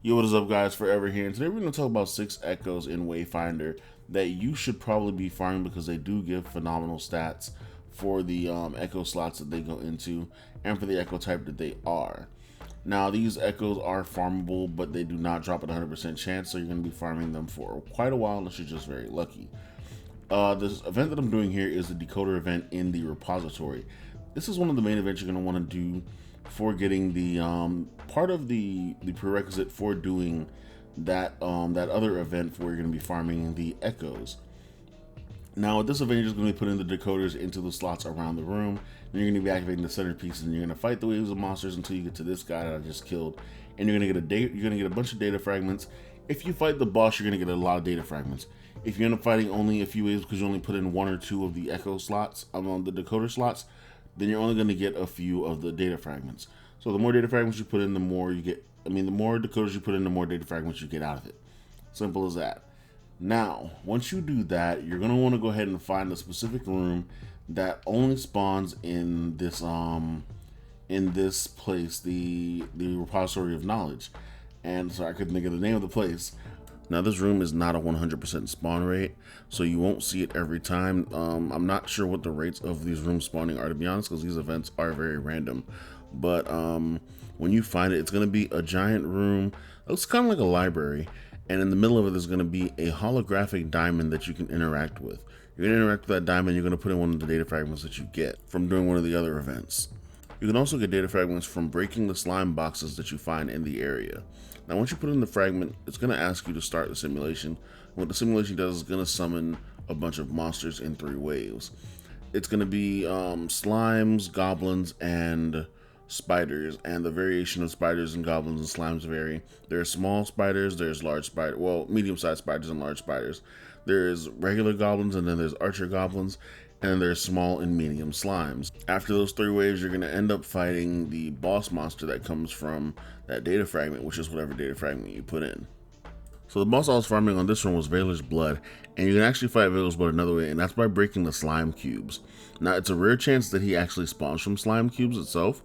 Yo, what is up, guys? Forever here, and today we're going to talk about 6 echoes in Wayfinder that you should probably be farming because they do give phenomenal stats for the echo slots that they go into and for the echo type that they are. Now, these echoes are farmable, but they do not drop at 100% chance, so you're going to be farming them for quite a while unless you're just very lucky. This event that I'm doing here is the Decoder event in the repository. This is one of the main events you're going to want to do for getting the part of the prerequisite for doing that other event where you're going to be farming the echoes. Now, with this event, you're just going to be putting the decoders into the slots around the room, and you're going to be activating the centerpiece, and you're going to fight the waves of monsters until you get to this guy that I just killed, and you're going to get a bunch of data fragments. If you fight the boss, you're going to get a lot of data fragments. If you end up fighting only a few waves because you only put in 1 or 2 of the echo slots, the decoder slots, then you're only going to get a few of the data fragments. So the more data fragments you put in, the more you get. The more decoders you put in, the more data fragments you get out of it. Simple as that. Now, once you do that, you're going to want to go ahead and find a specific room that only spawns in this place, the repository of knowledge. And sorry, I couldn't think of the name of the place. Now, this room is not a 100% spawn rate, so you won't see it every time. I'm not sure what the rates of these rooms spawning are, to be honest, because these events are very random. But when you find it, it's going to be a giant room. It looks kind of like a library, and in the middle of it is going to be a holographic diamond that you can interact with. You're going to interact with that diamond, you're going to put in one of the data fragments that you get from doing one of the other events. You can also get data fragments from breaking the slime boxes that you find in the area. Now, once you put in the fragment, it's going to ask you to start the simulation. What the simulation does is going to summon a bunch of monsters in 3 waves. It's going to be slimes, goblins, and spiders, and the variation of spiders and goblins and slimes vary. There's small spiders, there's large spiders, well, medium-sized spiders and large spiders. There's regular goblins, and then there's archer goblins, and there's small and medium slimes. After those 3 waves, you're going to end up fighting the boss monster that comes from that data fragment, which is whatever data fragment you put in. So the boss I was farming on this one was Veiler's Blood, and you can actually fight Veiler's Blood another way, and that's by breaking the slime cubes. Now, it's a rare chance that he actually spawns from slime cubes itself.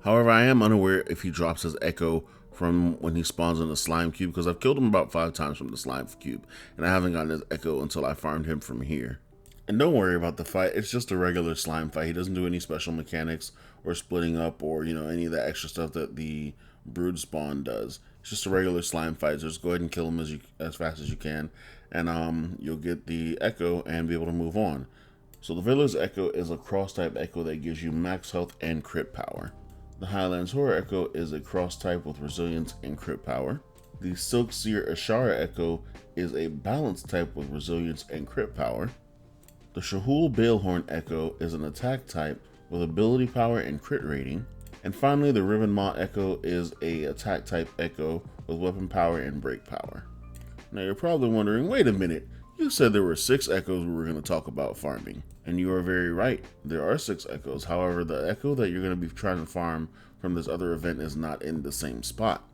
However, I am unaware if he drops his echo from when he spawns in the slime cube, because I've killed him about 5 times from the slime cube, and I haven't gotten his echo until I farmed him from here. And don't worry about the fight, it's just a regular slime fight. He doesn't do any special mechanics or splitting up or, any of that extra stuff that the brood spawn does. It's just a regular slime fight, so just go ahead and kill him as fast as you can, and you'll get the echo and be able to move on. So the Veiler's Echo is a cross-type echo that gives you max health and crit power. The Highlands Horror Echo is a cross-type with resilience and crit power. The Silkseer Ashara Echo is a balanced type with resilience and crit power. The Shahul Balehorn Echo is an attack type with ability power and crit rating. And finally, the Riven Maw Echo is a attack type echo with weapon power and break power. Now you're probably wondering, wait a minute, you said there were 6 echoes we were going to talk about farming. And you are very right, there are 6 echoes. However, the echo that you're going to be trying to farm from this other event is not in the same spot,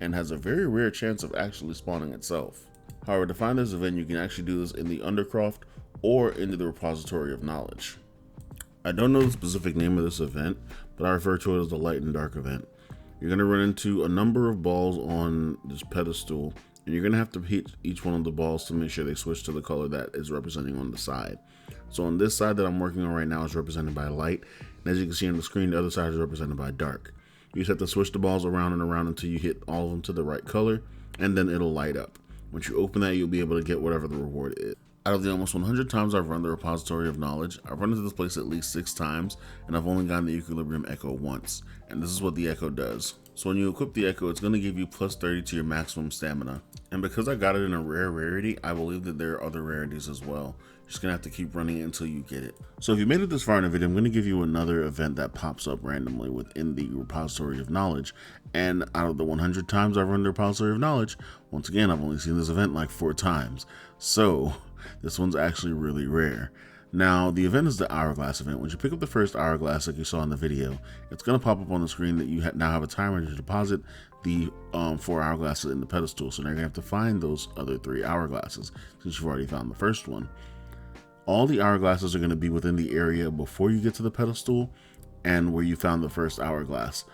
and has a very rare chance of actually spawning itself. However, to find this event, you can actually do this in the Undercroft or into the Repository of Knowledge. I don't know the specific name of this event, but I refer to it as the Light and Dark event. You're going to run into a number of balls on this pedestal, and you're going to have to hit each one of the balls to make sure they switch to the color that is representing on the side. So on this side that I'm working on right now is represented by light, and as you can see on the screen, the other side is represented by dark. You just have to switch the balls around and around until you hit all of them to the right color, and then it'll light up. Once you open that, you'll be able to get whatever the reward is. Out of the almost 100 times I've run the Repository of Knowledge, I've run into this place at least 6 times, and I've only gotten the Equilibrium Echo once, and this is what the Echo does. So when you equip the Echo, it's going to give you plus 30 to your maximum stamina, and because I got it in a rare rarity, I believe that there are other rarities as well. You're just going to have to keep running it until you get it. So if you made it this far in the video, I'm going to give you another event that pops up randomly within the Repository of Knowledge, and out of the 100 times I've run the Repository of Knowledge, once again, I've only seen this event like 4 times. So this one's actually really rare. Now, the event is the Hourglass event. When you pick up the first Hourglass, like you saw in the video, it's going to pop up on the screen that you now have a timer to deposit the 4 Hourglasses in the pedestal. So now you're going to have to find those other 3 Hourglasses since you've already found the first one. All the Hourglasses are going to be within the area before you get to the pedestal and where you found the first Hourglass.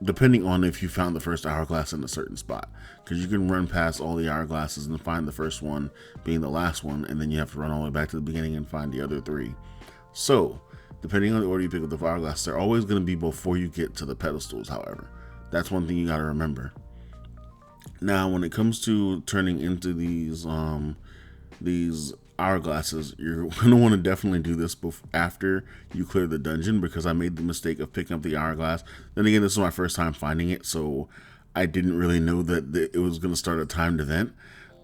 depending on if you found the first hourglass in a certain spot, because you can run past all the hourglasses and find the first one being the last one, and then you have to run all the way back to the beginning and find the other three. So depending on the order you pick up the hourglass, they're always going to be before you get to the pedestals. However, that's one thing you got to remember. Now when it comes to turning into these hourglasses, you're going to want to definitely do this after you clear the dungeon, because I made the mistake of picking up the hourglass. Then again, this is my first time finding it, so I didn't really know that it was going to start a timed event.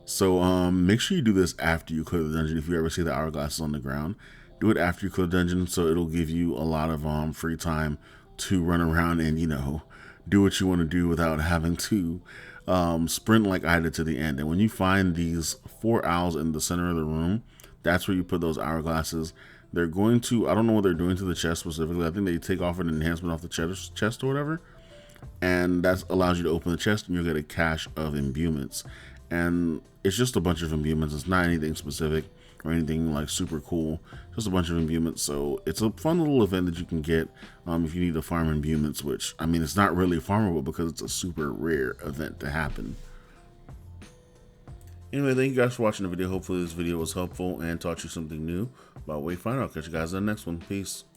So make sure you do this after you clear the dungeon. If you ever see the hourglasses on the ground, do it after you clear the dungeon, so it'll give you a lot of free time to run around and, you know, do what you want to do without having to sprint like I did to the end. And when you find these 4 owls in the center of the room, that's where you put those hourglasses. They're going to, I don't know what they're doing to the chest specifically. I think they take off an enhancement off the chest or whatever. And that allows you to open the chest and you'll get a cache of imbuements. And it's just a bunch of imbuements. It's not anything specific or anything like super cool, just a bunch of imbuements. So it's a fun little event that you can get if you need to farm imbuements, which, I mean, it's not really farmable because it's a super rare event to happen. Anyway, thank you guys for watching the video. Hopefully this video was helpful and taught you something new about Wayfinder. I'll catch you guys in the next one. Peace.